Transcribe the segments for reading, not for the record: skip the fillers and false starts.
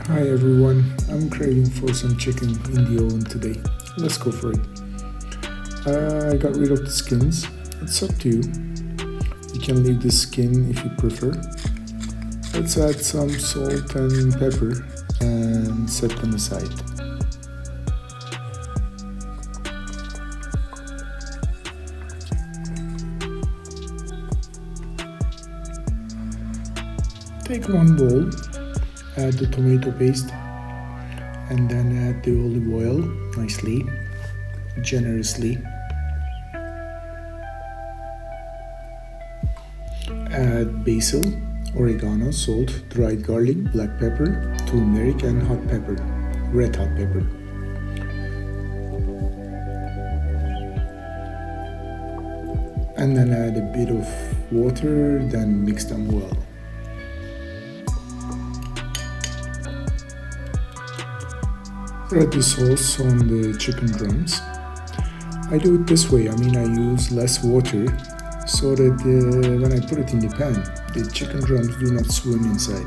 Hi everyone, I'm craving for some chicken in the oven today. Let's go for it. I got rid of the skins. It's up to you. You can leave the skin if you prefer. Let's add some salt and pepper and set them aside. Take one bowl, add the tomato paste, and then add the olive oil nicely, generously. Add basil, oregano, salt, dried garlic, black pepper, turmeric, and hot pepper, red hot pepper. And then add a bit of water, then mix them well. Spread the sauce on the chicken drums. I do it this way, I use less water so that when I put it in the pan, the chicken drums do not swim inside.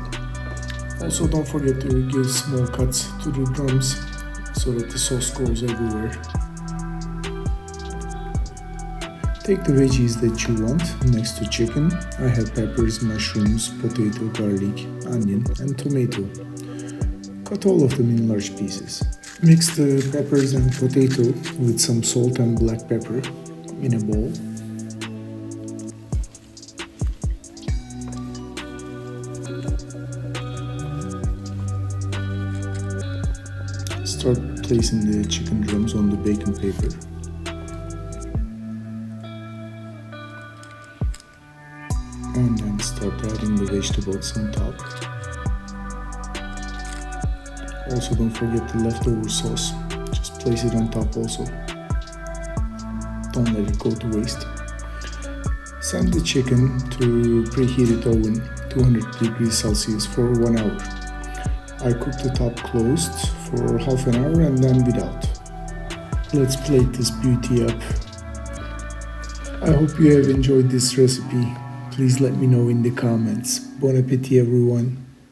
Also, don't forget to give small cuts to the drums so that the sauce goes everywhere. Take the veggies that you want next to chicken. I have peppers, mushrooms, potato, garlic, onion, and tomato. Cut all of them in large pieces. Mix the peppers and potato with some salt and black pepper in a bowl. Start placing the chicken drums on the baking paper. And then start adding the vegetables on top. Also, don't forget the leftover sauce. Just place it on top also. Don't let it go to waste. Send the chicken to preheated oven, 200 degrees Celsius for 1 hour. I cook the top closed for half an hour and then without. Let's plate this beauty up. I hope you have enjoyed this recipe. Please let me know in the comments. Bon appetit everyone.